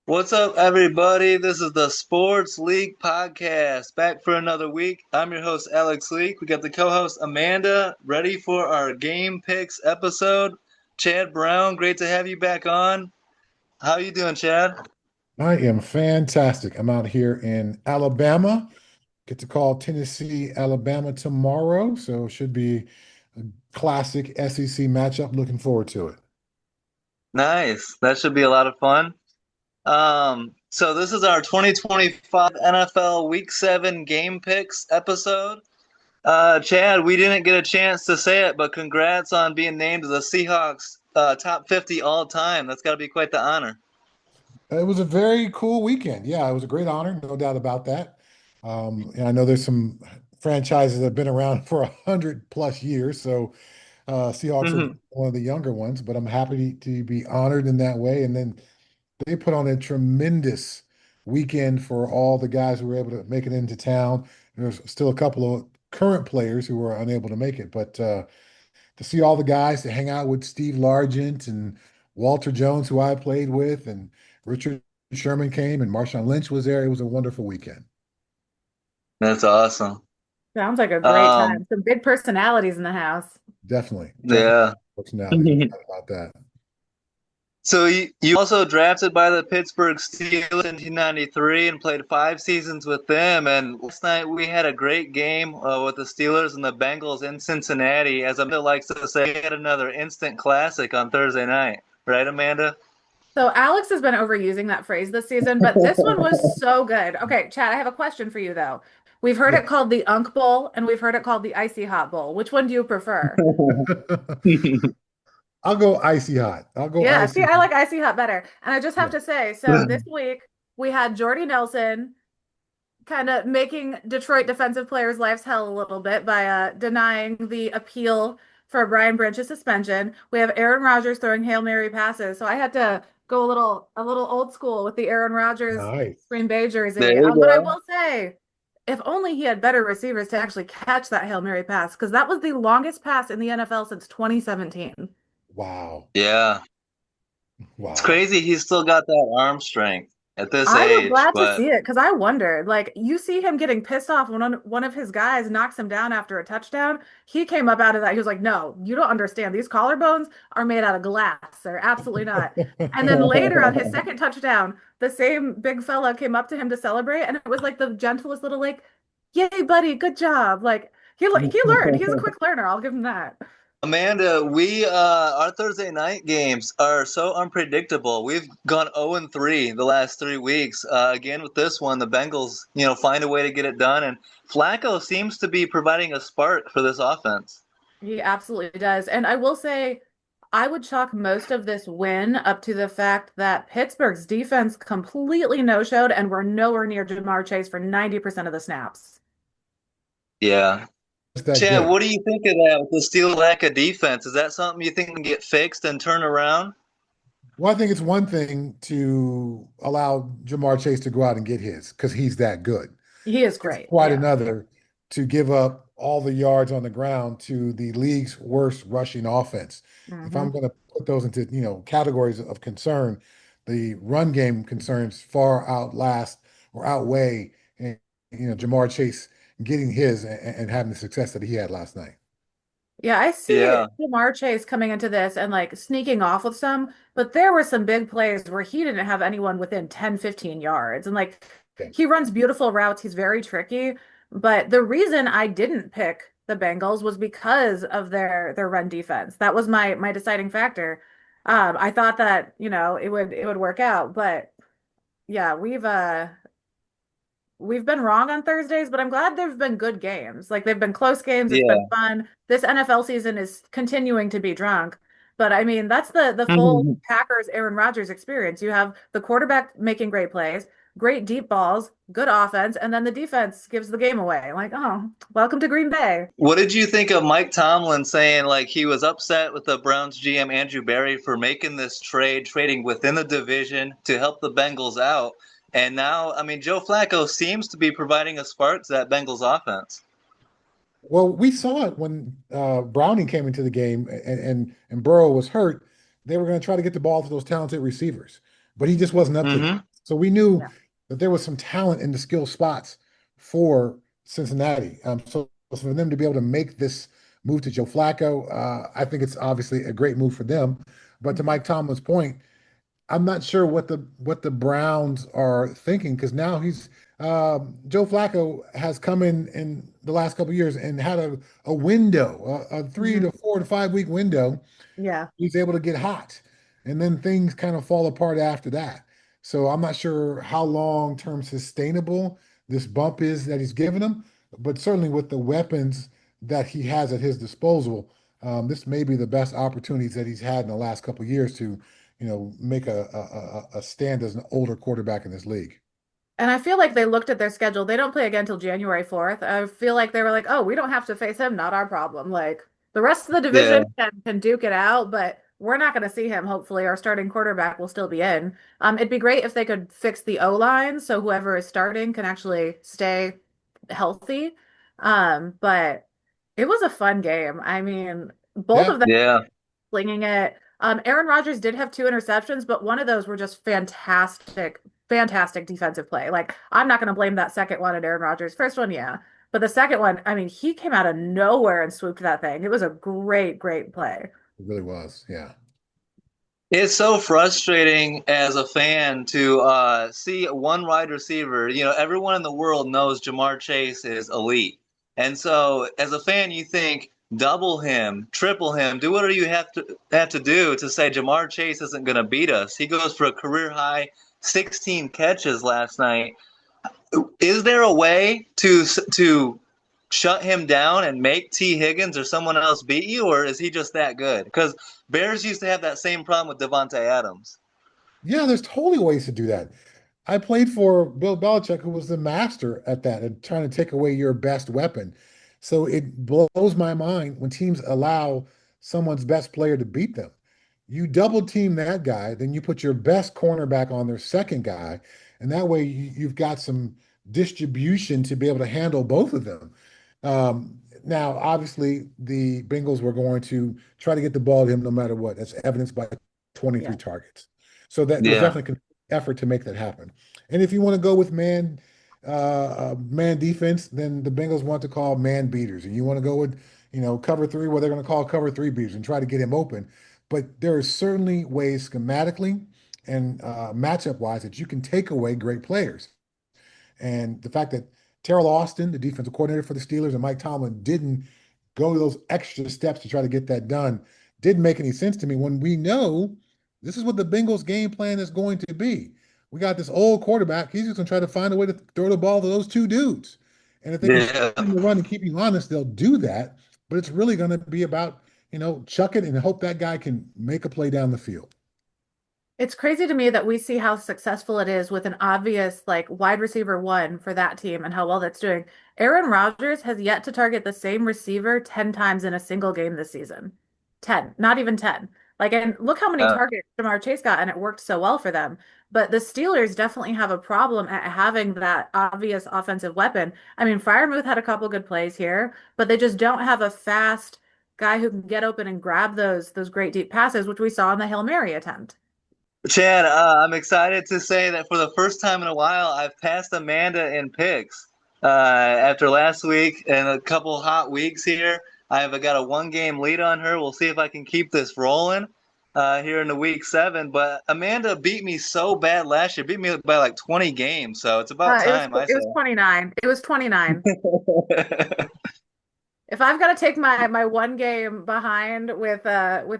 What's up, everybody? This is the Sports League Podcast. Back for another week. I'm your host, Alex Leak. We got the co-host, Amanda, ready for our Game Picks episode. Chad Brown, great to have you back on. How you doing, Chad? I am fantastic. I'm out here in Alabama. Get to call Tennessee, Alabama tomorrow. So it should be a classic SEC matchup. Looking forward to it. Nice. That should be a lot of fun. So this is our 2025 NFL Week 7 Game Picks episode. Chad, we didn't get a chance to say it, but congrats on being named the Seahawks top 50 all time. That's got to be quite the honor. It was a very cool weekend. Yeah, it was a great honor, no doubt about that. And I know there's some franchises that have been around for 100 plus years. So Seahawks are one of the younger ones, but I'm happy to be honored in that way. And then they put on a tremendous weekend for all the guys who were able to make it into town. There's still a couple of current players who were unable to make it, but to see all the guys to hang out with Steve Largent and Walter Jones, who I played with, and Richard Sherman came and Marshawn Lynch was there. It was a wonderful weekend. That's awesome. Sounds like a great Um, time. Some big personalities in the house. Definitely yeah. personality, no doubt about that. So you also drafted by the Pittsburgh Steelers in 1993 and played 5 seasons with them. And last night we had a great game with the Steelers and the Bengals in Cincinnati. As Amanda likes to say, we had another instant classic on Thursday night. Right, Amanda? So Alex has been overusing that phrase this season, but this one was so good. Okay, Chad, I have a question for you though. We've heard it Yeah. called the Unk Bowl and we've heard it called the Icy Hot Bowl. Which one do you prefer? I'll go icy hot. I'll go Yeah, see, icy I hot. like Icy Hot better. And I just have Yeah. to say, so this week we had Jordy Nelson kind of making Detroit defensive players' lives hell a little bit by denying the appeal for Brian Branch's suspension. We have Aaron Rodgers throwing Hail Mary passes. So I had to go a little old school with the Aaron Rodgers Nice. Green Bay There jersey. you But I go. will say, if only he had better receivers to actually catch that Hail Mary pass, because that was the longest pass in the NFL since 2017. Wow. Yeah. It's Wow. crazy he's still got that arm strength at this I was age, glad to but see it because I wondered, like, you see him getting pissed off when one of his guys knocks him down after a touchdown. He came up out of that. He was like, "No, you don't understand. These collarbones are made out of glass. They're absolutely not." And then later on his second touchdown, the same big fella came up to him to celebrate, and it was like the gentlest little, like, "Yay, buddy, good job!" Like he learned. He's a quick learner. I'll give him that. Amanda, we our Thursday night games are so unpredictable. We've gone 0-3 the last 3 weeks. Again with this one, the Bengals, find a way to get it done, and Flacco seems to be providing a spark for this offense. He absolutely does. And I will say, I would chalk most of this win up to the fact that Pittsburgh's defense completely no-showed and were nowhere near Jamar Chase for 90% of the snaps. Yeah. It's that Chad, good. what do you think of that with the steel lack of defense? Is that something you think can get fixed and turn around? Well, I think it's one thing to allow Jamar Chase to go out and get his because he's that good. He is It's great. quite Yeah. another to give up all the yards on the ground to the league's worst rushing offense. If I'm Hmm. going to put those into, categories of concern, the run game concerns far outlast or outweigh, Jamar Chase getting his and having the success that he had last night. Yeah, I see Yeah. Jamar Chase coming into this and like sneaking off with some, but there were some big plays where he didn't have anyone within 10, 15 yards. And like Yeah. he runs beautiful routes. He's very tricky. But the reason I didn't pick the Bengals was because of their run defense. That was my deciding factor. I thought that, it would work out, but yeah, we've been wrong on Thursdays, but I'm glad there've been good games. Like they've been close games. It's been Yeah. fun. This NFL season is continuing to be drunk. But I mean, that's the full Packers Aaron Rodgers experience. You have the quarterback making great plays, great deep balls, good offense, and then the defense gives the game away. Like, oh, welcome to Green Bay. What did you think of Mike Tomlin saying like he was upset with the Browns GM Andrew Berry for making this trade, trading within the division to help the Bengals out? And now, I mean, Joe Flacco seems to be providing a spark to that Bengals offense. Well, we saw it when Browning came into the game and Burrow was hurt. They were going to try to get the ball to those talented receivers, but he just wasn't up to the Mm-hmm. task. So we knew Yeah. that there was some talent in the skill spots for Cincinnati. So for them to be able to make this move to Joe Flacco, I think it's obviously a great move for them. But to Mhm. Mike Tomlin's point, I'm not sure what the Browns are thinking because now Joe Flacco has come in the last couple of years and had a window, a three Mhm. to 4 to 5 week window. Yeah. He's able to get hot, and then things kind of fall apart after that. So I'm not sure how long term sustainable this bump is that he's given him, but certainly with the weapons that he has at his disposal, this may be the best opportunities that he's had in the last couple of years to, make a stand as an older quarterback in this league. And I feel like they looked at their schedule. They don't play again until January 4th. I feel like they were like, oh, we don't have to face him, not our problem. Like the rest of the Yeah, division can duke it out, but we're not going to see him. Hopefully, our starting quarterback will still be in. It'd be great if they could fix the O line so whoever is starting can actually stay healthy. But it was a fun game. I mean, both Yeah, of them yeah, slinging it. Aaron Rodgers did have two interceptions, but one of those were just fantastic, fantastic defensive play. Like, I'm not going to blame that second one at Aaron Rodgers. First one, yeah. But the second one, I mean, he came out of nowhere and swooped that thing. It was a great, great play. it really was. Yeah. it's so frustrating as a fan to see one wide receiver. Everyone in the world knows Jamar Chase is elite, and so as a fan, you think double him, triple him, do whatever you have to do to say Jamar Chase isn't going to beat us. He goes for a career high 16 catches last night. Is there a way to shut him down and make T. Higgins or someone else beat you, or is he just that good? Because Bears used to have that same problem with Devontae Adams. Yeah, there's totally ways to do that. I played for Bill Belichick, who was the master at that and trying to take away your best weapon. So it blows my mind when teams allow someone's best player to beat them. You double team that guy, then you put your best cornerback on their second guy, and that way you've got some distribution to be able to handle both of them. Now, obviously, the Bengals were going to try to get the ball to him no matter what. That's evidenced by 23 Yeah. targets. So that there was Yeah, definitely effort to make that happen. And if you want to go with man defense, then the Bengals want to call man beaters. And you want to go with, cover three, where they're going to call cover three beaters and try to get him open. But there are certainly ways schematically and matchup wise that you can take away great players. And the fact that Terrell Austin, the defensive coordinator for the Steelers, and Mike Tomlin didn't go those extra steps to try to get that done didn't make any sense to me when we know this is what the Bengals game plan is going to be. We got this old quarterback. He's just going to try to find a way to throw the ball to those two dudes. And if they can yeah. the run and keep you honest, they'll do that. But it's really going to be about, chuck it and hope that guy can make a play down the field. It's crazy to me that we see how successful it is with an obvious like wide receiver one for that team and how well that's doing. Aaron Rodgers has yet to target the same receiver 10 times in a single game this season. 10, not even 10. Like, and look how many Uh, targets Jamar Chase got, and it worked so well for them. But the Steelers definitely have a problem at having that obvious offensive weapon. I mean, Freiermuth had a couple good plays here, but they just don't have a fast guy who can get open and grab those great deep passes, which we saw in the Hail Mary attempt. Chad, I'm excited to say that for the first time in a while, I've passed Amanda in picks. After last week and a couple hot weeks here, I've got a one-game lead on her. We'll see if I can keep this rolling here in the week 7. But Amanda beat me so bad last year, beat me by like 20 games. So it's about It was time, I it was say. 29. It was 29. If I've got to take my one game behind with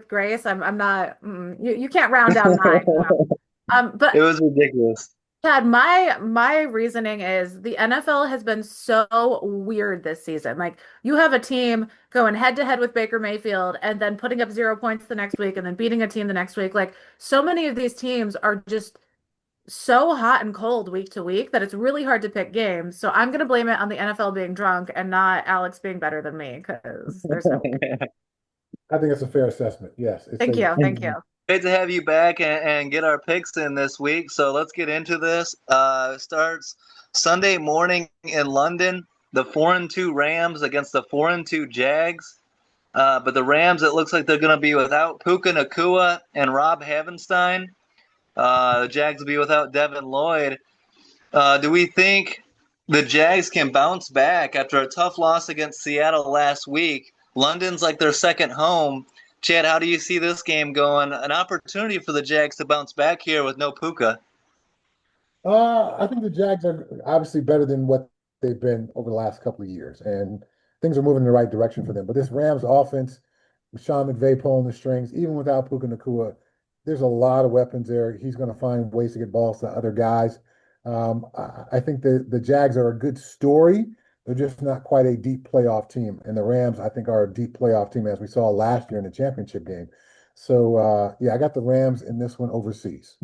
Grace, I'm not you can't round down nine. No. It But was ridiculous. Chad, my reasoning is the NFL has been so weird this season. Like you have a team going head to head with Baker Mayfield and then putting up 0 points the next week and then beating a team the next week. Like so many of these teams are just so hot and cold week to week that it's really hard to pick games. So I'm going to blame it on the NFL being drunk and not Alex being better than me because there's no way. I think it's a fair assessment. Yes, it's Thank a you. Thank you. Great to have you back and get our picks in this week. So let's get into this. It starts Sunday morning in London. The 4-2 Rams against the 4-2 Jags. But the Rams, it looks like they're going to be without Puka Nakua and Rob Havenstein. The Jags will be without Devin Lloyd. Do we think the Jags can bounce back after a tough loss against Seattle last week? London's like their second home. Chad, how do you see this game going? An opportunity for the Jags to bounce back here with no Puka. I think the Jags are obviously better than what they've been over the last couple of years, and things are moving in the right direction for them. But this Rams offense, with Sean McVay pulling the strings, even without Puka Nacua, there's a lot of weapons there. He's going to find ways to get balls to other guys. I think the Jags are a good story. They're just not quite a deep playoff team. And the Rams, I think, are a deep playoff team, as we saw last year in the championship game. So, yeah, I got the Rams in this one overseas.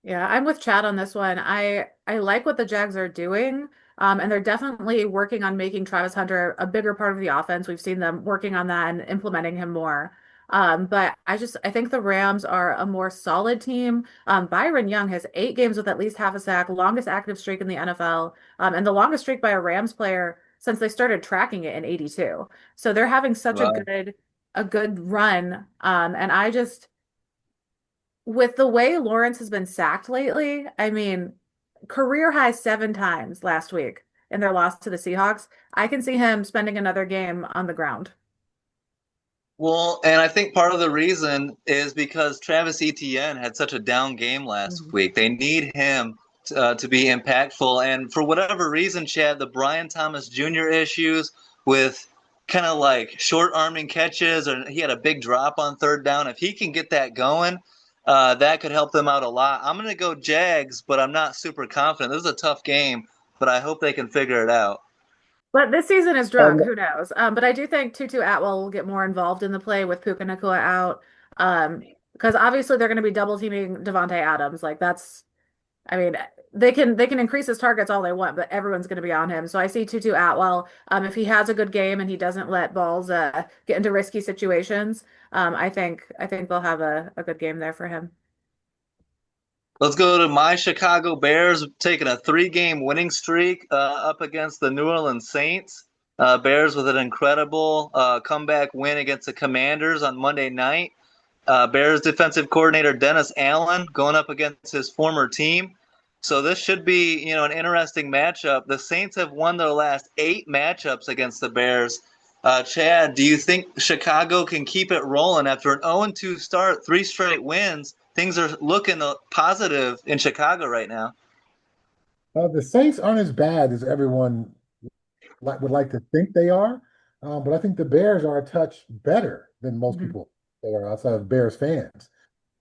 Yeah, I'm with Chad on this one. I like what the Jags are doing, and they're definitely working on making Travis Hunter a bigger part of the offense. We've seen them working on that and implementing him more. But I think the Rams are a more solid team. Byron Young has 8 games with at least half a sack, longest active streak in the NFL, and the longest streak by a Rams player since they started tracking it in '82. So they're having such Wow. a good run. And I just with the way Lawrence has been sacked lately, I mean, career high 7 times last week in their loss to the Seahawks. I can see him spending another game on the ground. Well, and I think part of the reason is because Travis Etienne had such a down game last Mhm. week. They need him to be impactful. And for whatever reason, Chad, the Brian Thomas Jr. issues with kind of like short arming catches, or he had a big drop on third down. If he can get that going, that could help them out a lot. I'm going to go Jags, but I'm not super confident. This is a tough game, but I hope they can figure it out. But this season is Um, drunk. Who knows? But I do think Tutu Atwell will get more involved in the play with Puka Nacua out. Because obviously they're going to be double teaming Devontae Adams. Like that's I mean, they can increase his targets all they want, but everyone's going to be on him. So I see Tutu Atwell. If he has a good game and he doesn't let balls get into risky situations, I think they'll have a good game there for him. Let's go to my Chicago Bears taking a 3-game winning streak up against the New Orleans Saints. Bears with an incredible comeback win against the Commanders on Monday night. Bears defensive coordinator Dennis Allen going up against his former team. So this should be, an interesting matchup. The Saints have won their last 8 matchups against the Bears. Chad, do you think Chicago can keep it rolling after an 0-2 start, 3 straight wins? Things are looking positive in Chicago right now. the Saints aren't as bad as everyone would like to think they are, but I think the Bears are a touch better than most Mhm. people they are outside of Bears fans.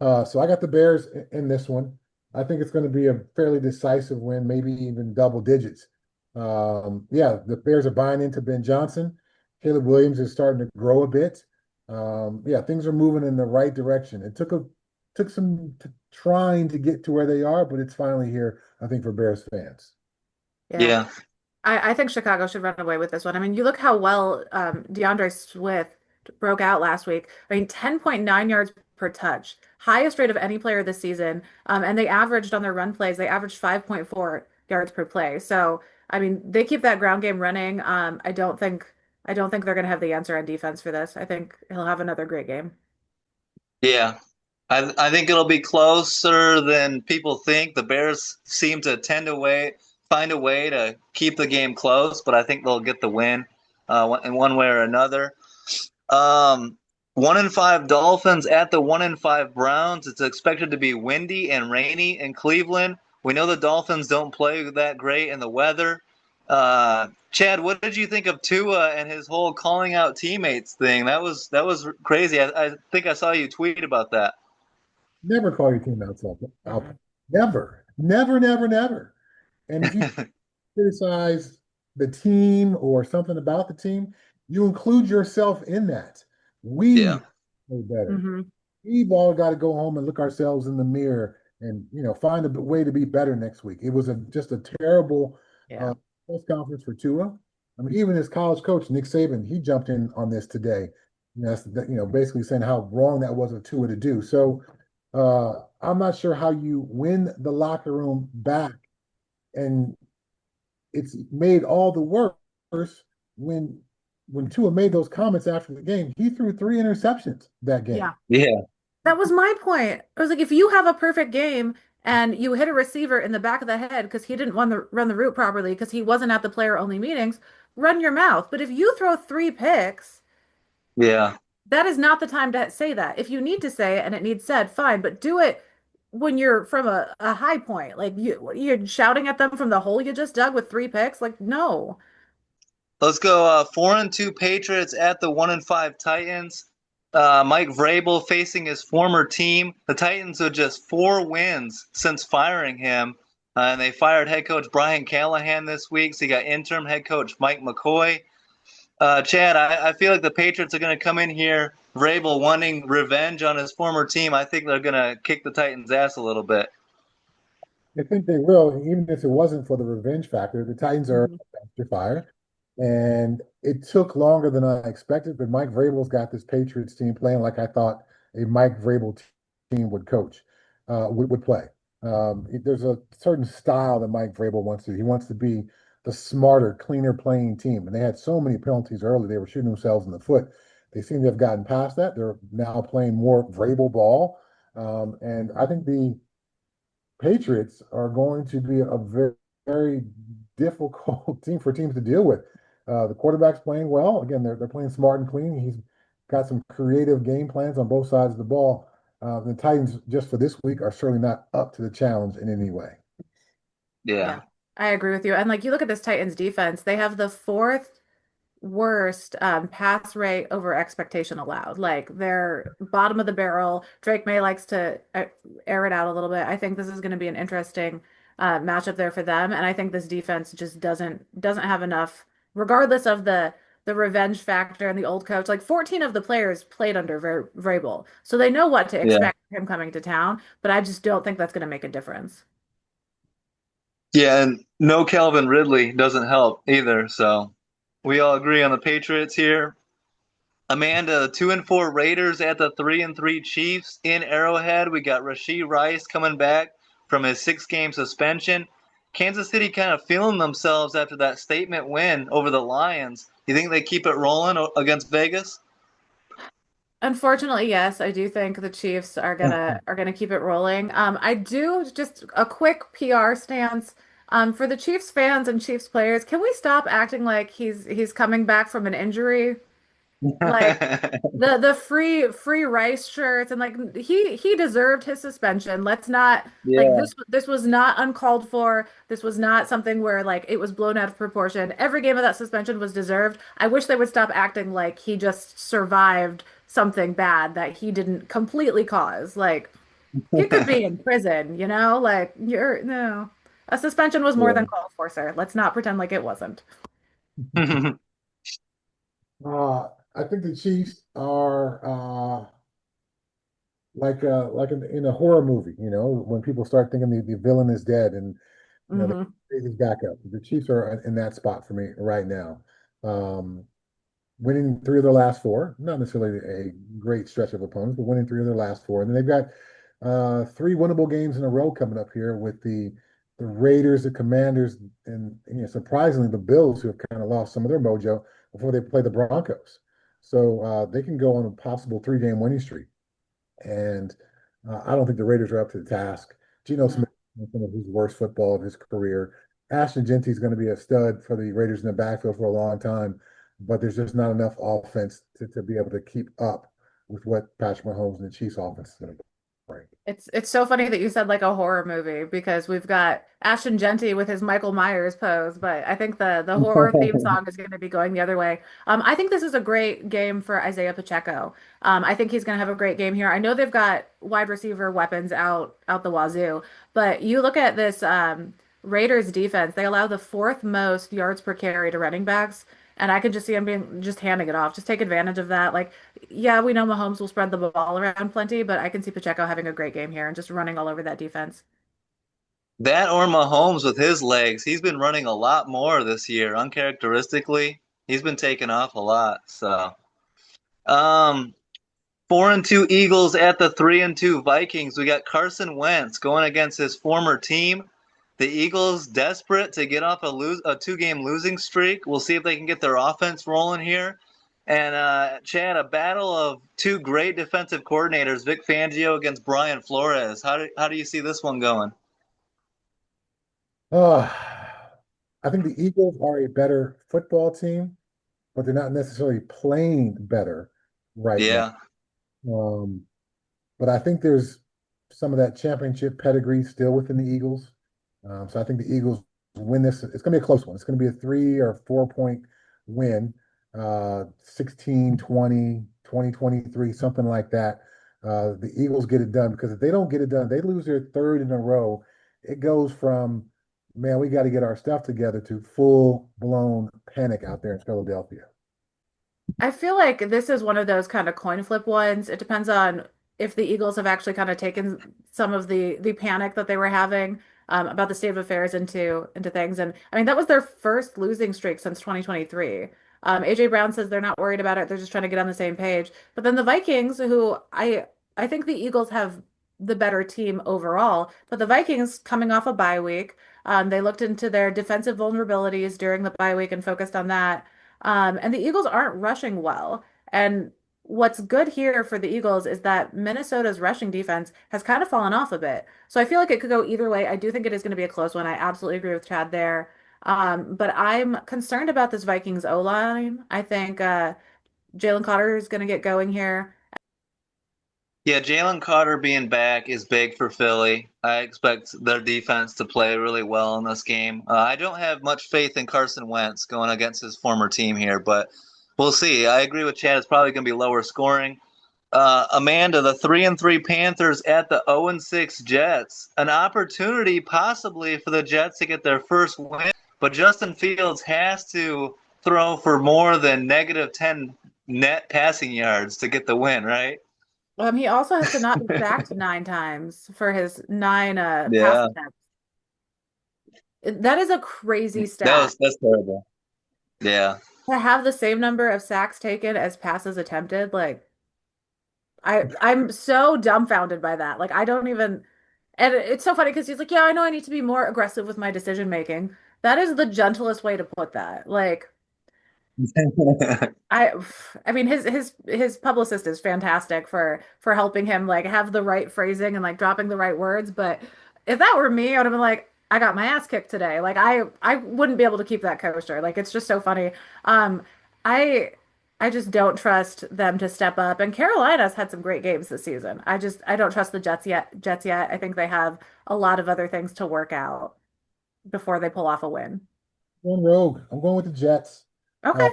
So I got the Bears in this one. I think it's going to be a fairly decisive win, maybe even double digits. Yeah, the Bears are buying into Ben Johnson. Caleb Williams is starting to grow a bit. Yeah, things are moving in the right direction. It took some trying to get to where they are, but it's finally here, I think, for Bears fans. Yeah. Yeah. I think Chicago should run away with this one. I mean, you look how well DeAndre Swift broke out last week. I mean, 10.9 yards per touch, highest rate of any player this season. And they averaged on their run plays, they averaged 5.4 yards per play. So, I mean, they keep that ground game running. I don't think they're going to have the answer on defense for this. I think he'll have another great game. Yeah. I think it'll be closer than people think. The Bears seem to find a way to keep the game close, but I think they'll get the win in one way or another. 1-5 Dolphins at the 1-5 Browns. It's expected to be windy and rainy in Cleveland. We know the Dolphins don't play that great in the weather. Chad, what did you think of Tua and his whole calling out teammates thing? That was crazy. I think I saw you tweet about that. Never call your team out. Mhm. Never, never, never, never. And if you criticize the team or something about the team, you include yourself in that. Yeah. We know better. Mhm. We've all got to go home and look ourselves in the mirror and find a way to be better next week. It was just a terrible Yeah. uh, press conference for Tua. I mean, even his college coach Nick Saban, he jumped in on this today. Basically saying how wrong that was of Tua to do. So I'm not sure how you win the locker room back, and it's made all the worse when Tua made those comments after the game. He threw 3 interceptions that game. Yeah. Yeah. That was my point. I was like, if you have a perfect game and you hit a receiver in the back of the head because he didn't run the route properly because he wasn't at the player only meetings, run your mouth. But if you throw three picks, Yeah. that is not the time to say that. If you need to say it and it needs said, fine, but do it when you're from a high point. Like you're shouting at them from the hole you just dug with three picks. Like, no. Let's go 4-2 Patriots at the 1-5 Titans. Mike Vrabel facing his former team. The Titans with just 4 wins since firing him. And they fired head coach Brian Callahan this week. So you got interim head coach Mike McCoy. Chad, I feel like the Patriots are going to come in here, Vrabel wanting revenge on his former team. I think they're going to kick the Titans' ass a little bit. I think they will, even if it wasn't for the revenge factor. The Titans are Mhm. under fire, and it took longer than I expected. But Mike Vrabel's got this Patriots team playing like I thought a Mike Vrabel team would coach, would play. There's a certain style that Mike Vrabel wants to. He wants to be the smarter, cleaner playing team. And they had so many penalties early; they were shooting themselves in the foot. They seem to have gotten past that. They're now playing more Vrabel ball, and I think the Patriots are going to be a very, very difficult team for teams to deal with. The quarterback's playing well. Again, they're playing smart and clean. He's got some creative game plans on both sides of the ball. The Titans, just for this week, are certainly not up to the challenge in any way. Yeah, Yeah. I agree with you. And like you look at this Titans defense, they have the fourth worst pass rate over expectation allowed. Like they're bottom of the barrel. Drake May likes to air it out a little bit. I think this is going to be an interesting matchup there for them, and I think this defense just doesn't have enough, regardless of the revenge factor and the old coach. Like 14 of the players played under Vrabel, so they know what to Yeah. expect him coming to town. But I just don't think that's going to make a difference. Yeah, and no Calvin Ridley doesn't help either. So we all agree on the Patriots here. Amanda, 2-4 Raiders at the 3-3 Chiefs in Arrowhead. We got Rashee Rice coming back from his 6-game suspension. Kansas City kind of feeling themselves after that statement win over the Lions. You think they keep it rolling against Vegas? Unfortunately, yes, I do think the Chiefs are gonna keep it rolling. I do just a quick PR stance. For the Chiefs fans and Chiefs players, can we stop acting like he's coming back from an injury? Like the free Rice shirts and like he deserved his suspension. Let's not like Yeah. this was not uncalled for. This was not something where like it was blown out of proportion. Every game of that suspension was deserved. I wish they would stop acting like he just survived something bad that he didn't completely cause. Like he could be in prison, you know? Like you're no. A suspension was more than Yeah. called for, sir. Let's not pretend like it wasn't. I think the Chiefs are like in a horror movie, when people start thinking the villain is dead and they Hmm. raise his back up. The Chiefs are in that spot for me right now. Um, Winning three of their last four, not necessarily a great stretch of opponents, but winning three of their last four. And then they've got three winnable games in a row coming up here with the Raiders, the Commanders, and surprisingly the Bills, who have kind of lost some of their mojo before they play the Broncos. So they can go on a possible three-game winning streak. And I don't think the Raiders are up to the task. Geno No. Smith is some of his worst football of his career. Ashton Genty is going to be a stud for the Raiders in the backfield for a long time, but there's just not enough offense to be able to keep up with what Patrick Mahomes and the Chiefs offense is going to bring. It's so funny that you said like a horror movie because we've got Ashton Genty with his Michael Myers pose, but I think the horror theme song is going to be going the other way. I think this is a great game for Isaiah Pacheco. I think he's going to have a great game here. I know they've got wide receiver weapons out the wazoo, but you look at this Raiders defense, they allow the fourth most yards per carry to running backs. And I could just see him being just handing it off. Just take advantage of that. Like, yeah, we know Mahomes will spread the ball around plenty, but I can see Pacheco having a great game here and just running all over that defense. That or Mahomes with his legs. He's been running a lot more this year, uncharacteristically. He's been taking off a lot. So, um, 4-2 Eagles at the 3-2 Vikings. We got Carson Wentz going against his former team. The Eagles desperate to get off a 2-game losing streak. We'll see if they can get their offense rolling here. And Chad, a battle of two great defensive coordinators, Vic Fangio against Brian Flores. How do you see this one going? Uh, I think the Eagles are a better football team, but they're not necessarily playing better right now. Yeah. Um, but I think there's some of that championship pedigree still within the Eagles. So I think the Eagles win this. It's going to be a close one. It's going to be a 3 or 4 point win, 16-20, 20-23, something like that. The Eagles get it done because if they don't get it done, they lose their third in a row. It goes from, man, we got to get our stuff together to full blown panic out there in Philadelphia. I feel like this is one of those kind of coin flip ones. It depends on if the Eagles have actually kind of taken some of the panic that they were having about the state of affairs into things. And I mean, that was their first losing streak since 2023. AJ Brown says they're not worried about it. They're just trying to get on the same page. But then the Vikings, who I think the Eagles have the better team overall, but the Vikings coming off a bye week, they looked into their defensive vulnerabilities during the bye week and focused on that. And the Eagles aren't rushing well. And what's good here for the Eagles is that Minnesota's rushing defense has kind of fallen off a bit. So I feel like it could go either way. I do think it is going to be a close one. I absolutely agree with Chad there. But I'm concerned about this Vikings O-line. I think Jalen Carter is going to get going here. Yeah, Jalen Carter being back is big for Philly. I expect their defense to play really well in this game. I don't have much faith in Carson Wentz going against his former team here, but we'll see. I agree with Chad. It's probably going to be lower scoring. Amanda, the 3-3 Panthers at the 0-6 Jets. An opportunity possibly for the Jets to get their first win, but Justin Fields has to throw for more than negative 10 net passing yards to get the win, right? He also has to not be sacked 9 times for his nine pass Yeah, attempts. That is a crazy that stat. was that's terrible. Yeah. To have the same number of sacks taken as passes attempted, like I'm so dumbfounded by that. Like I don't even and it's so funny because he's like, yeah, I know I need to be more aggressive with my decision making. That is the gentlest way to put that. Like I I mean his publicist is fantastic for helping him like have the right phrasing and like dropping the right words, but if that were me, I would have been like I got my ass kicked today. Like I wouldn't be able to keep that kosher. Like it's just so funny. Um I I just don't trust them to step up. And Carolina's had some great games this season. I don't trust the Jets yet. I think they have a lot of other things to work out before they pull off a win. Going rogue. I'm going with the Jets. Uh, Okay.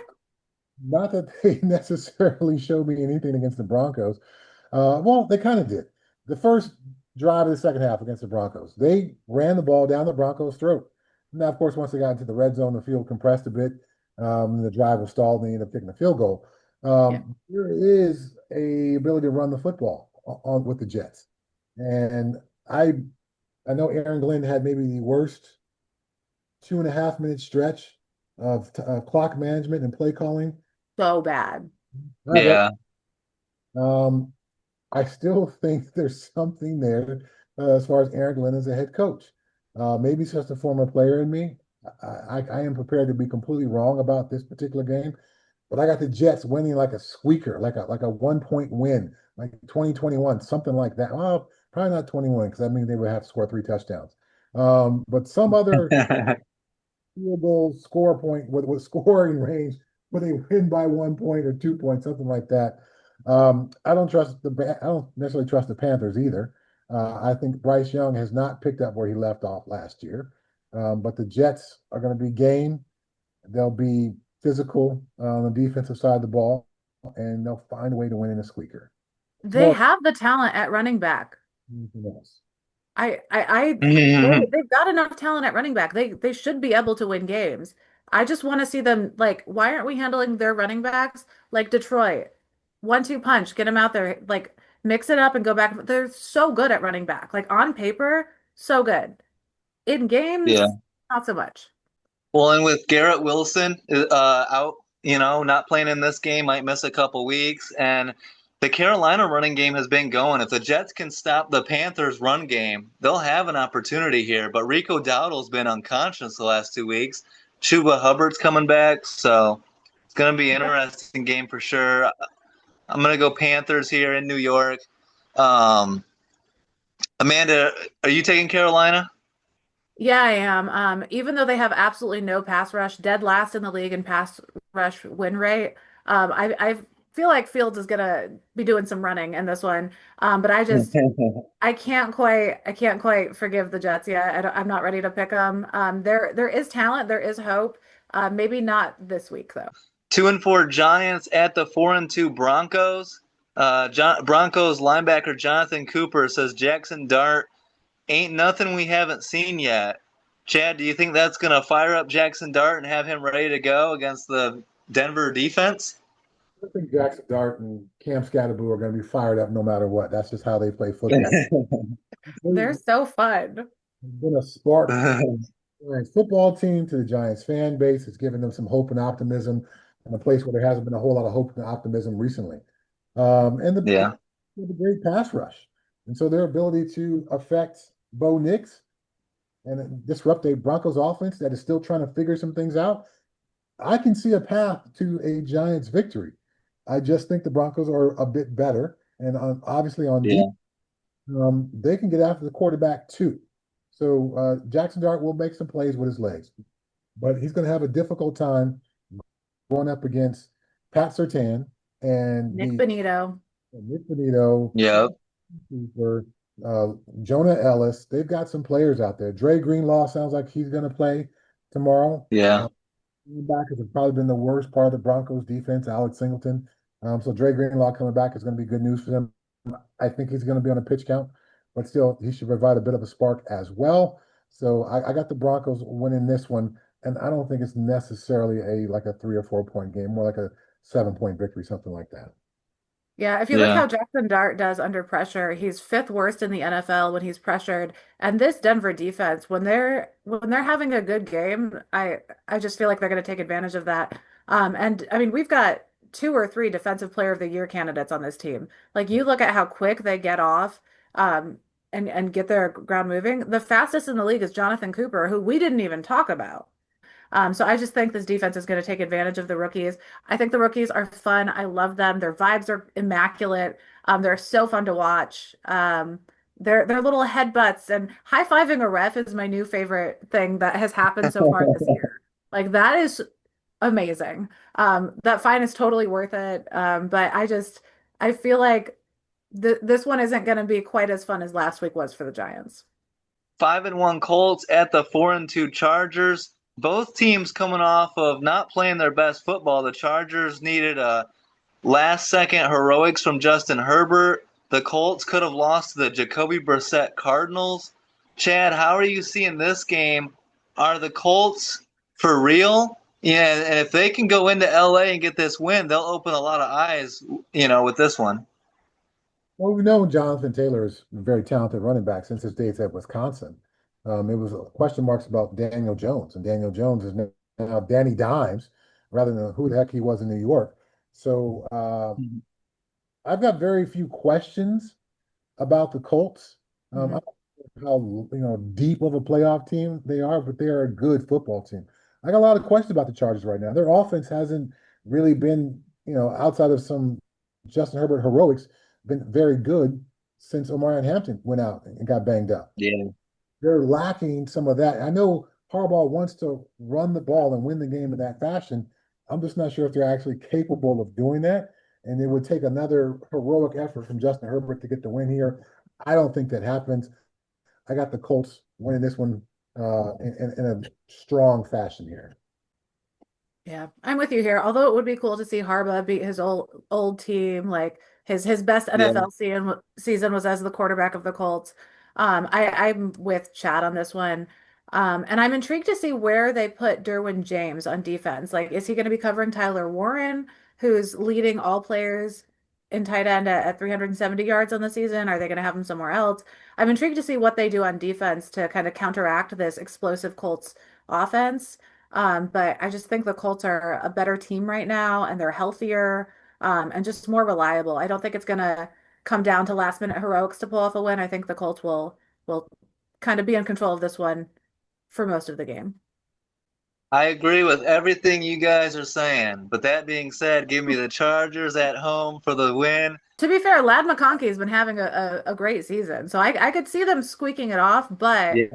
Not that they necessarily showed me anything against the Broncos. Well, they kind of did. The first drive of the second half against the Broncos, they ran the ball down the Broncos' throat. Now, of course, once they got into the red zone, the field compressed a bit. The drive was stalled, and they ended up kicking a field goal. Yeah. There is a ability to run the football with the Jets, and I I know Aaron Glenn had maybe the worst 2.5 minute stretch of clock management and play calling So bad. I've ever. Yeah. Um, I still think there's something there as far as Aaron Glenn as a head coach. Maybe it's just a former player in me. I am prepared to be completely wrong about this particular game, but I got the Jets winning like a squeaker, like a 1 point win, like 2021, something like that. Well, probably not 21 because I mean they would have to score 3 touchdowns. But some other field goal score point with scoring range where they win by 1 point or 2 points, something like that. I don't necessarily trust the Panthers either. I think Bryce Young has not picked up where he left off last year. But the Jets are going to be game. They'll be physical on the defensive side of the ball, and they'll find a way to win in a squeaker. They More have the talent at running back. than anything else. They've got enough talent at running back. They should be able to win games. I just want to see them like, why aren't we handling their running backs like Detroit? 1-2 punch, get them out there, like mix it up and go back. They're so good at running back. Like on paper, so good. In Yeah. games, not so much. Well, and with Garrett Wilson out, not playing in this game, might miss a couple weeks, and the Carolina running game has been going. If the Jets can stop the Panthers' run game, they'll have an opportunity here. But Rico Dowdle's been unconscious the last 2 weeks. Chuba Hubbard's coming back, so it's Going to be an interesting game for sure. I'm going to go Panthers here in New York. Um, Amanda, are you taking Carolina? Yeah, I am. Even though they have absolutely no pass rush, dead last in the league in pass rush win rate, I feel like Fields is gonna be doing some running in this one. But I can't quite forgive the Jets yet. I'm not ready to pick them. There is talent, there is hope. Maybe not this week though. 2-4 Giants at the 4-2 Broncos. Broncos linebacker Jonathan Cooper says Jackson Dart ain't nothing we haven't seen yet. Chad, do you think that's going to fire up Jackson Dart and have him ready to go against the Denver defense? I think Jackson Dart and Cam Scatterboo are going to be fired up no matter what. That's just how they play football. They're They've so fun. been a spark to the Giants football team, to the Giants fan base. It's given them some hope and optimism in a place where there hasn't been a whole lot of hope and optimism recently. And Yeah. the great pass rush. And so their ability to affect Bo Nix and disrupt a Broncos offense that is still trying to figure some things out. I can see a path to a Giants victory. I just think the Broncos are a bit better, and obviously on deep, Yeah. they can get after the quarterback too. So Jackson Dart will make some plays with his legs, but he's going to have a difficult time going up against Pat Surtain and Nick the Benito. Nick Benito, Yep. Cooper, uh, Jonah Ellis. They've got some players out there. Dre Greenlaw sounds like he's going to play tomorrow. Yeah. Backers have probably been the worst part of the Broncos defense, Alex Singleton. So Dre Greenlaw coming back is going to be good news for them. I think he's going to be on a pitch count, but still, he should provide a bit of a spark as well. So I got the Broncos winning this one, and I don't think it's necessarily a 3 or 4 point game, more like a 7 point victory, something like that. Yeah, if you look Yeah. how Jackson Dart does under pressure, he's fifth worst in the NFL when he's pressured. And this Denver defense, when they're having a good game, I just feel like they're going to take advantage of that. And I mean, we've got two or three Defensive Player of the Year candidates on this team. Like you look at how quick they get off, and get their ground moving. The fastest in the league is Jonathan Cooper, who we didn't even talk about. So I just think this defense is going to take advantage of the rookies. I think the rookies are fun. I love them. Their vibes are immaculate. They're so fun to watch. Their little headbutts and high-fiving a ref is my new favorite thing that has happened so far this year. Like that is amazing. That fine is totally worth it. But I feel like this one isn't going to be quite as fun as last week was for the Giants. 5-1 Colts at the 4-2 Chargers. Both teams coming off of not playing their best football. The Chargers needed a last second heroics from Justin Herbert. The Colts could have lost to the Jacoby Brissett Cardinals. Chad, how are you seeing this game? Are the Colts for real? Yeah, and if they can go into LA and get this win, they'll open a lot of eyes, with this one. Well, we know Jonathan Taylor is a very talented running back since his days at Wisconsin. It was question marks about Daniel Jones, and Daniel Jones is now Danny Dimes rather than who the heck he was in New York. So I've got very few questions about the Colts. I Mhm. don't know how deep of a playoff team they are, but they are a good football team. I got a lot of questions about the Chargers right now. Their offense hasn't really been, outside of some Justin Herbert heroics, been very good since Omarion Hampton went out and got banged up. Yeah. They're lacking some of that. I know Harbaugh wants to run the ball and win the game in that fashion. I'm just not sure if they're actually capable of doing that. And it would take another heroic effort from Justin Herbert to get the win here. I don't think that happens. I got the Colts winning this one in a strong fashion here. Yeah, I'm with you here. Although it would be cool to see Harbaugh beat his old team, like his best Yeah. NFL season was as the quarterback of the Colts. I'm with Chad on this one. And I'm intrigued to see where they put Derwin James on defense. Like, is he going to be covering Tyler Warren, who's leading all players in tight end at 370 yards on the season? Are they going to have him somewhere else? I'm intrigued to see what they do on defense to kind of counteract this explosive Colts offense. But I just think the Colts are a better team right now and they're healthier, and just more reliable. I don't think it's gonna come down to last minute heroics to pull off a win. I think the Colts will kind of be in control of this one for most of the game. I agree with everything you guys are saying. But that being said, give me the Chargers at home for the win. To be fair, Lad McConkey's been having a great season, so I could see them squeaking it off. But Yeah.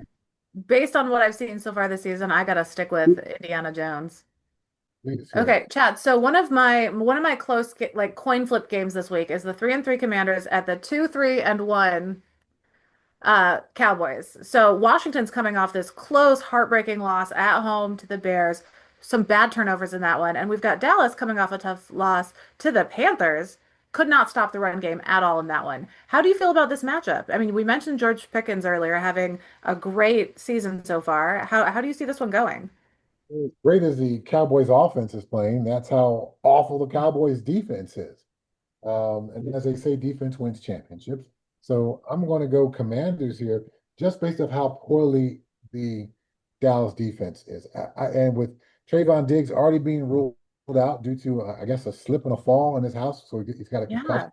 based on what I've seen so far this season, I gotta stick with Indiana Jones. Please, yeah. Okay, Chad. So one of my close like coin flip games this week is the 3-3 Commanders at the 2-3-1 Cowboys. So Washington's coming off this close, heartbreaking loss at home to the Bears. Some bad turnovers in that one. And we've got Dallas coming off a tough loss to the Panthers. Could not stop the run game at all in that one. How do you feel about this matchup? I mean, we mentioned George Pickens earlier having a great season so far. How do you see this one going? As great as the Cowboys offense is playing, that's how awful the Cowboys defense is. And as they say, defense wins championships. So I'm going to go Commanders here, just based off how poorly the Dallas defense is. And with Trayvon Diggs already being ruled out due to, I guess, a slip and a fall in his house, so he's got a concussion.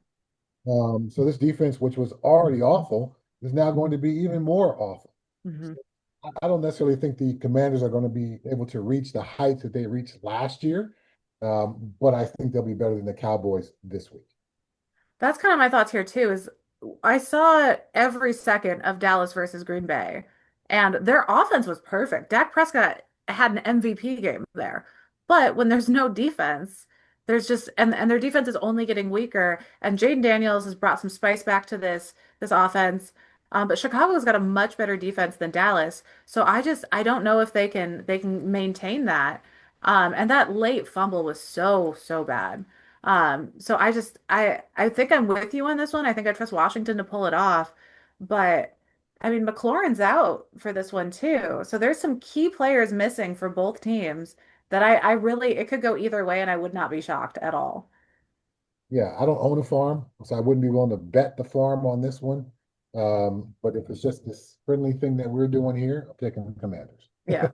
Yeah. So this defense, which was already awful, is now going to be even more awful. Hmm. I don't necessarily think the Commanders are going to be able to reach the heights that they reached last year, but I think they'll be better than the Cowboys this week. That's kind of my thoughts here too, is I saw every second of Dallas versus Green Bay, and their offense was perfect. Dak Prescott had an MVP game there. But when there's no defense, there's just and their defense is only getting weaker. And Jaden Daniels has brought some spice back to this offense. But Chicago's got a much better defense than Dallas. So I don't know if they can maintain that. And that late fumble was so bad. So I think I'm with you on this one. I think I trust Washington to pull it off. But I mean McLaurin's out for this one too. So there's some key players missing for both teams that I really it could go either way and I would not be shocked at all. Yeah, I don't own a farm, so I wouldn't be willing to bet the farm on this one. But if it's just this friendly thing that we're doing here, I'm taking the Commanders. Yeah.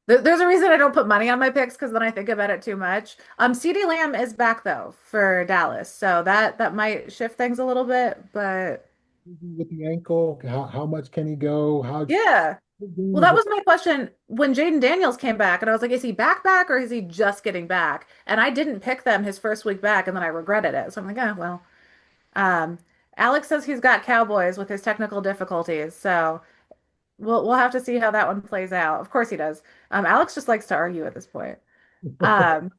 There's a reason I don't put money on my picks because then I think about it too much. CeeDee Lamb is back though for Dallas. So that might shift things a little bit, but With the ankle, how much can he go? How yeah. Well, game is that was my question when Jaden Daniels came back, and I was like, is he back or is he just getting back? And I didn't pick them his first week back, and then I regretted it. So I'm like, oh, well. Um, Alex says he's got Cowboys with his technical difficulties, so we'll have to see how that one plays out. Of course he does. Alex just likes to argue at this point. Um,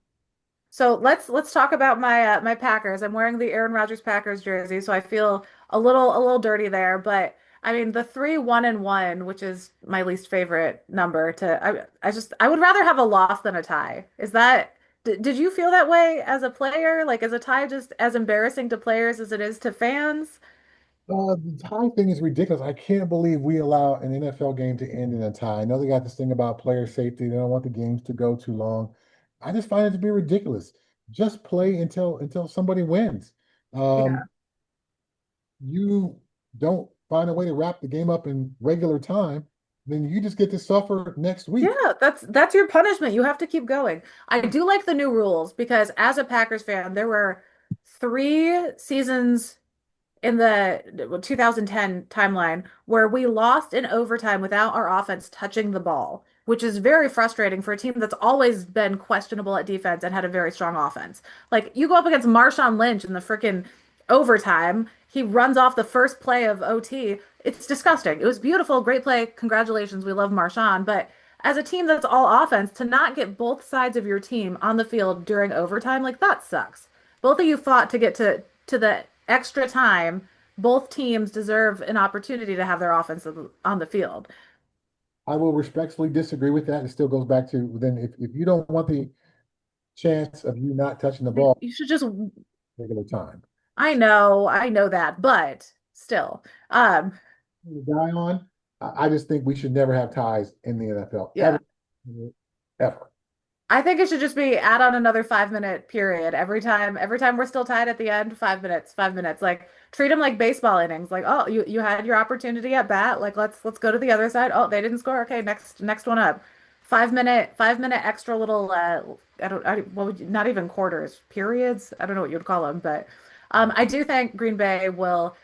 so let's talk about my Packers. I'm wearing the Aaron Rodgers Packers jersey, so I feel a little dirty there. But I mean the 3-1-1, which is my least favorite number to I would rather have a loss than a tie. Is that did you feel that way as a player? Like is a tie just as embarrassing to players as it is to fans? the tie thing is ridiculous. I can't believe we allow an NFL game to end in a tie. I know they got this thing about player safety. They don't want the games to go too long. I just find it to be ridiculous. Just play until somebody wins. Yeah. Um, you don't find a way to wrap the game up in regular time, then you just get to suffer next week. Yeah, that's your punishment. You have to keep going. I do like the new rules because as a Packers fan, there were 3 seasons in the 2010 timeline where we lost in overtime without our offense touching the ball, which is very frustrating for a team that's always been questionable at defense and had a very strong offense. Like you go up against Marshawn Lynch in the freaking overtime, he runs off the first play of OT. It's disgusting. It was beautiful, great play. Congratulations, we love Marshawn, but as a team that's all offense, to not get both sides of your team on the field during overtime, like that sucks. Both of you fought to get to the extra time. Both teams deserve an opportunity to have their offense on the field. I will respectfully disagree with that. It still goes back to then if you don't want the chance of you not touching the ball You should just, regular time. I know that, but still, To die on, I just think we should never have ties in the NFL yeah. ever, ever. I think it should just be add on another 5 minute period every time we're still tied at the end, 5 minutes, 5 minutes. Like treat them like baseball innings. Like, oh, you had your opportunity at bat. Like let's go to the other side. Oh, they didn't score. Okay, next one up. 5 minute extra little what would not even quarters, periods. I don't know what you'd call them, but I do think Green Bay will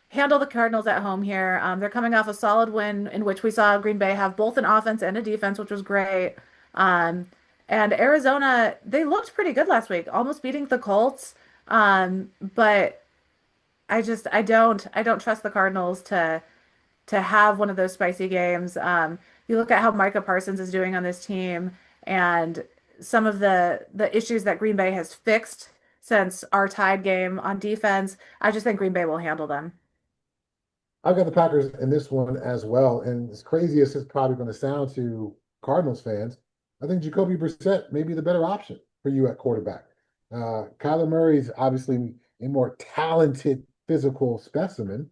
handle the Cardinals at home here. They're coming off a solid win in which we saw Green Bay have both an offense and a defense, which was great. Um, and Arizona, they looked pretty good last week, almost beating the Colts. But I don't trust the Cardinals to have one of those spicy games. You look at how Micah Parsons is doing on this team and some of the issues that Green Bay has fixed since our tied game on defense. I just think Green Bay will handle them. I've got the Packers in this one as well. And as crazy as it's probably going to sound to Cardinals fans, I think Jacoby Brissett may be the better option for you at quarterback. Kyler Murray is obviously a more talented physical specimen,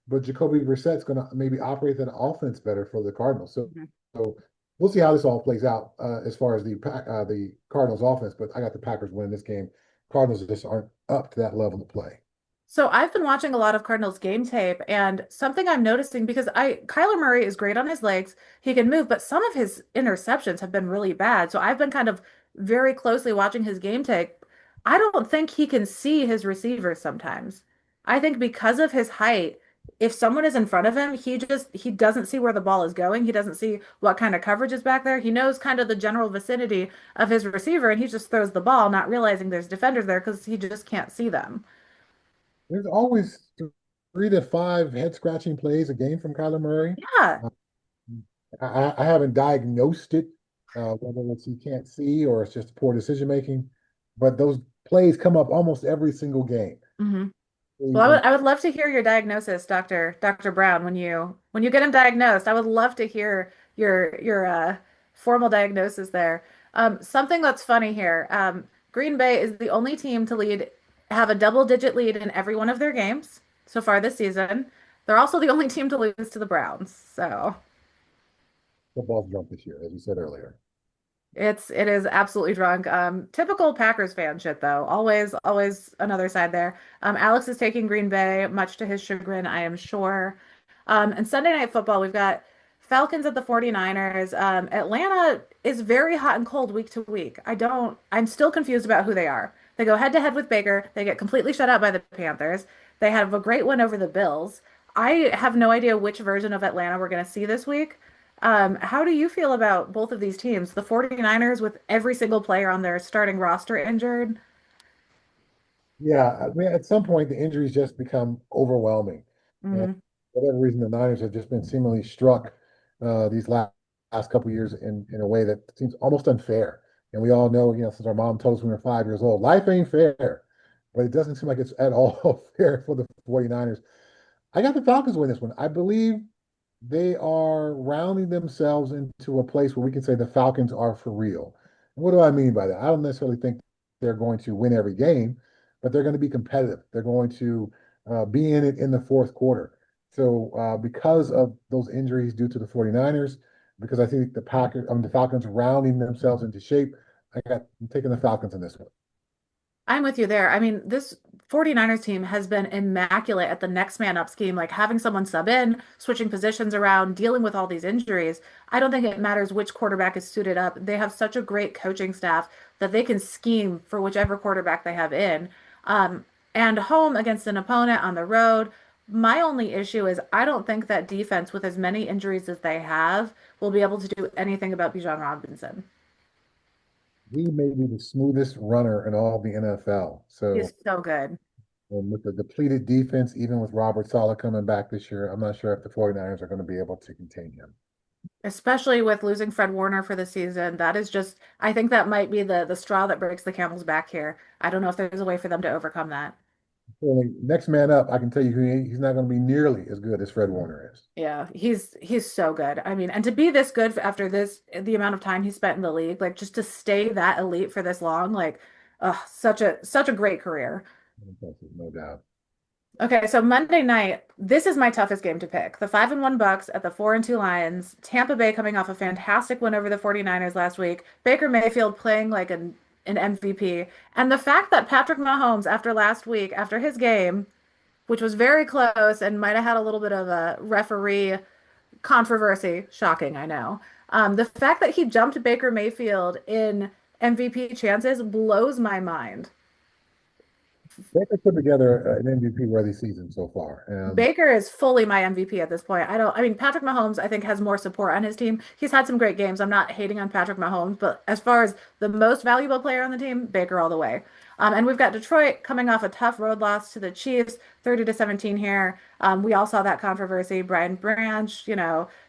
but Jacoby Brissett's going to maybe operate that offense better for the Cardinals. Mhm. So we'll see how this all plays out as far as the Cardinals offense. But I got the Packers winning this game. Cardinals just aren't up to that level of play. So I've been watching a lot of Cardinals game tape, and something I'm noticing because I Kyler Murray is great on his legs, he can move, but some of his interceptions have been really bad. So I've been kind of very closely watching his game tape. I don't think he can see his receivers sometimes. I think because of his height, if someone is in front of him, he doesn't see where the ball is going. He doesn't see what kind of coverage is back there. He knows kind of the general vicinity of his receiver, and he just throws the ball, not realizing there's defenders there because he just can't see them. There's always 3 to 5 head scratching plays a game from Kyler Murray. Yeah. Uh, I haven't diagnosed it, whether it's he can't see or it's just poor decision making, but those plays come up almost every single game. hmm Well, And I would love to hear your diagnosis, Dr. Brown, when you get him diagnosed. I would love to hear your formal diagnosis there. Something that's funny here. Green Bay is the only team to have a double-digit lead in every one of their games so far this season. They're also the only team to lose to the Browns. So. football's drunk this year, as you said earlier. It is absolutely drunk. Typical Packers fan shit though. Always another side there. Alex is taking Green Bay, much to his chagrin, I am sure. And Sunday Night Football, we've got Falcons at the 49ers. Atlanta is very hot and cold week to week. I'm still confused about who they are. They go head to head with Baker. They get completely shut out by the Panthers. They have a great win over the Bills. I have no idea which version of Atlanta we're going to see this week. How do you feel about both of these teams? The 49ers with every single player on their starting roster injured. Yeah, I mean, at some point the injuries just become overwhelming, and hmm for whatever reason, the Niners have just been seemingly struck these last couple of years in a way that seems almost unfair. And we all know, since our mom told us when we were 5 years old, life ain't fair, but it doesn't seem like it's at all fair for the 49ers. I got the Falcons win this one. I believe they are rounding themselves into a place where we can say the Falcons are for real. And what do I mean by that? I don't necessarily think they're going to win every game, but they're going to be competitive. They're going to be in it in the fourth quarter. So because of those injuries due to the 49ers, because I think the Falcons rounding themselves into shape, I'm taking the Falcons in this one. I'm with you there. I mean, this 49ers team has been immaculate at the next man up scheme, like having someone sub in, switching positions around, dealing with all these injuries. I don't think it matters which quarterback is suited up. They have such a great coaching staff that they can scheme for whichever quarterback they have in. Um, and home against an opponent on the road. My only issue is I don't think that defense, with as many injuries as they have, will be able to do anything about Bijan Robinson. He may be the smoothest runner in all the NFL. So He's so good. with the depleted defense, even with Robert Saleh coming back this year, I'm not sure if the 49ers are going to be able to contain him. Especially with losing Fred Warner for the season. That is just, I think that might be the straw that breaks the camel's back here. I don't know if there's a way for them to overcome that. So, next man up, I can tell you he's not going to be nearly as good as Fred Warner is. Yeah, he's so good. I mean, and to be this good after the amount of time he spent in the league, like just to stay that elite for this long, like, such a great career. Impressive, no doubt. Okay, so Monday night, this is my toughest game to pick. The 5-1 Bucks at the 4-2 Lions. Tampa Bay coming off a fantastic win over the 49ers last week. Baker Mayfield playing like an MVP. And the fact that Patrick Mahomes, after last week, after his game, which was very close and might have had a little bit of a referee controversy, shocking, I know. The fact that he jumped Baker Mayfield in MVP chances blows my mind. Baker put together an MVP worthy season so far. Baker is fully my MVP at this point. I mean, Patrick Mahomes, I think, has more support on his team. He's had some great games. I'm not hating on Patrick Mahomes, but as far as the most valuable player on the team, Baker all the way. And we've got Detroit coming off a tough road loss to the Chiefs, 30 to 17 here. We all saw that controversy. Brian Branch,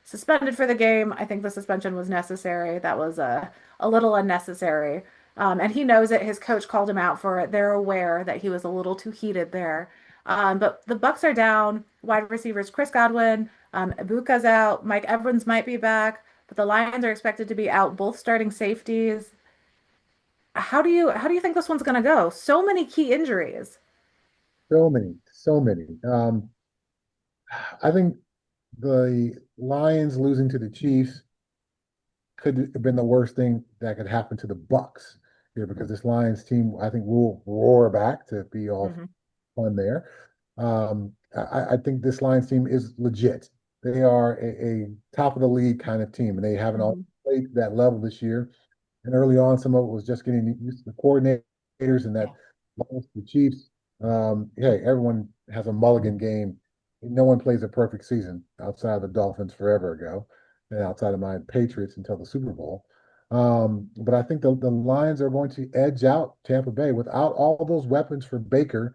suspended for the game. I think the suspension was necessary. That was a little unnecessary. And he knows it. His coach called him out for it. They're aware that he was a little too heated there. But the Bucks are down. Wide receivers Chris Godwin, Ibuka's out. Mike Evans might be back, but the Lions are expected to be out both starting safeties. How do you think this one's going to go? So many key injuries. So many, so many. I think the Lions losing to the Chiefs could have been the worst thing that could happen to the Bucks here because this Lions team, I think, will roar back to be all Hmm. fun there. I think this Lions team is legit. They are a top of the league kind of team, and they haven't all Hmm. played that level this year. And early on, some of it was just getting used to the coordinators and Yeah. that the Chiefs. Hey, everyone has a mulligan game. No one plays a perfect season outside of the Dolphins forever ago, and outside of my Patriots until the Super Bowl. But I think the Lions are going to edge out Tampa Bay without all those weapons for Baker.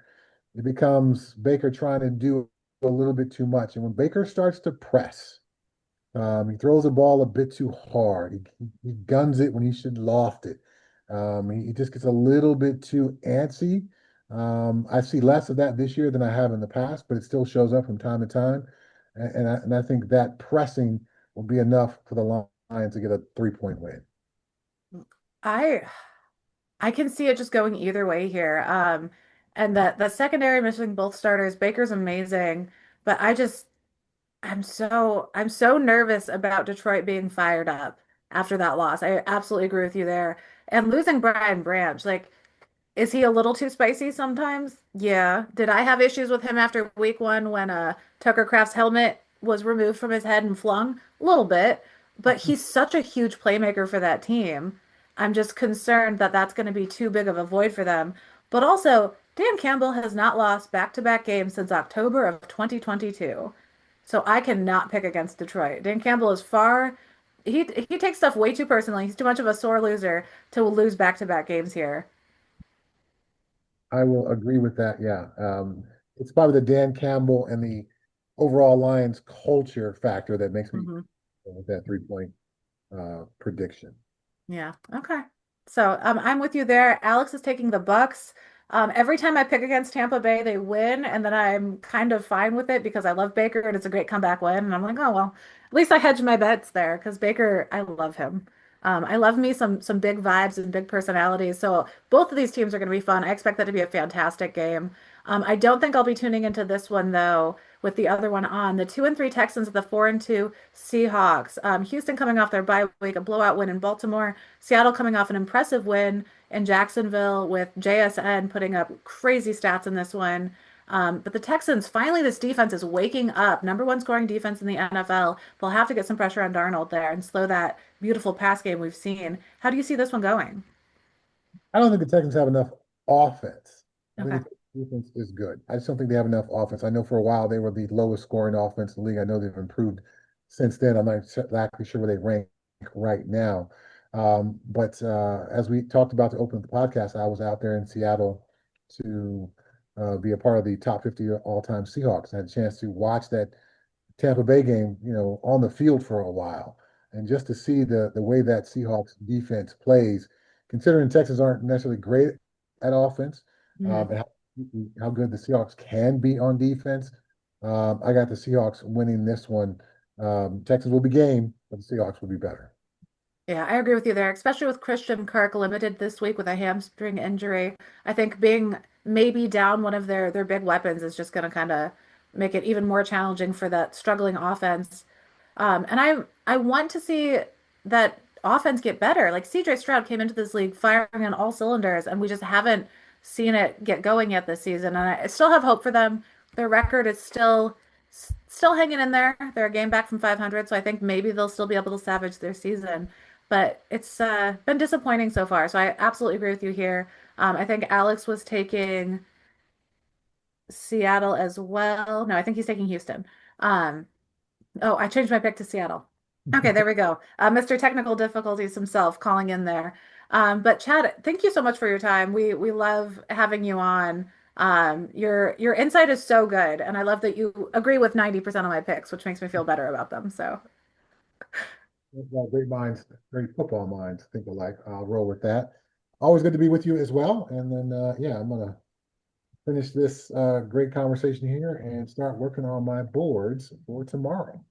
It becomes Baker trying to do a little bit too much. And when Baker starts to press, he throws the ball a bit too hard. He guns it when he should loft it. He just gets a little bit too antsy. I see less of that this year than I have in the past, but it still shows up from time to time. And I think that pressing will be enough for the Lions to get a 3-point win. I I can see it just going either way here. And the secondary missing both starters, Baker's amazing, but I'm so nervous about Detroit being fired up after that loss. I absolutely agree with you there. And losing Brian Branch, like, is he a little too spicy sometimes? Yeah. Did I have issues with him after week one when Tucker Kraft's helmet was removed from his head and flung? A little bit. But he's such a huge playmaker for that team. I'm just concerned that that's going to be too big of a void for them. But also, Dan Campbell has not lost back-to-back games since October of 2022. So I cannot pick against Detroit. Dan Campbell is far. He takes stuff way too personally. He's too much of a sore loser to lose back-to-back games here. I will agree with that. Yeah. It's probably the Dan Campbell and the overall Lions culture factor that makes me Hmm. with that 3-point prediction. Yeah. Okay. So I'm with you there. Alex is taking the Bucks. Every time I pick against Tampa Bay, they win, and then I'm kind of fine with it because I love Baker and it's a great comeback win. And I'm like, oh well, at least I hedged my bets there because Baker, I love him. I love me some big vibes and big personalities. So both of these teams are going to be fun. I expect that to be a fantastic game. I don't think I'll be tuning into this one though, with the other one on. The 2-3 Texans, the 4-2 Seahawks. Houston coming off their bye week, a blowout win in Baltimore. Seattle coming off an impressive win in Jacksonville with JSN putting up crazy stats in this one. But the Texans, finally, this defense is waking up. Number one scoring defense in the NFL. They'll have to get some pressure on Darnold there and slow that beautiful pass game we've seen. How do you see this one going? I don't think the Texans have enough offense. I think Okay. the defense is good. I just don't think they have enough offense. I know for a while they were the lowest scoring offense in the league. I know they've improved since then. I'm not exactly sure where they rank right now. But as we talked about to open the podcast, I was out there in Seattle to be a part of the top 50 all-time Seahawks. I had a chance to watch that Tampa Bay game, on the field for a while. And just to see the way that Seahawks defense plays, considering Texans aren't necessarily great at offense, Mhm. and how good the Seahawks can be on defense, I got the Seahawks winning this one. Texans will be game, but the Seahawks will be better. Yeah, I agree with you there, especially with Christian Kirk limited this week with a hamstring injury. I think being maybe down one of their big weapons is just going to kind of make it even more challenging for that struggling offense. And I want to see that offense get better. Like CJ Stroud came into this league firing on all cylinders, and we just haven't seen it get going yet this season. And I still have hope for them. Their record is still hanging in there. They're a game back from 500, so I think maybe they'll still be able to savage their season. But it's been disappointing so far. So I absolutely agree with you here. I think Alex was taking Seattle as well. No, I think he's taking Houston. Um, oh, I changed my pick to Seattle. Okay, there we go. Mr. Technical Difficulties himself calling in there. But Chad, thank you so much for your time. We love having you on. Your insight is so good, and I love that you agree with 90% of my picks, which makes me feel better about them. So, Well, great minds, great football minds think alike. I'll roll with that. Always good to be with you as well. And then, yeah, I'm gonna finish this great conversation here and start working on my boards for tomorrow.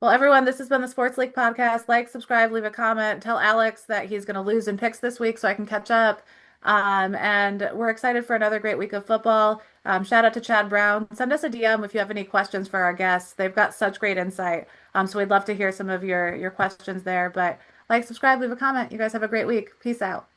well, everyone, this has been the Sports League podcast. Like, subscribe, leave a comment, tell Alex that he's going to lose in picks this week so I can catch up. And we're excited for another great week of football. Shout out to Chad Brown. Send us a DM if you have any questions for our guests. They've got such great insight. So we'd love to hear some of your questions there. But like, subscribe, leave a comment. You guys have a great week. Peace out.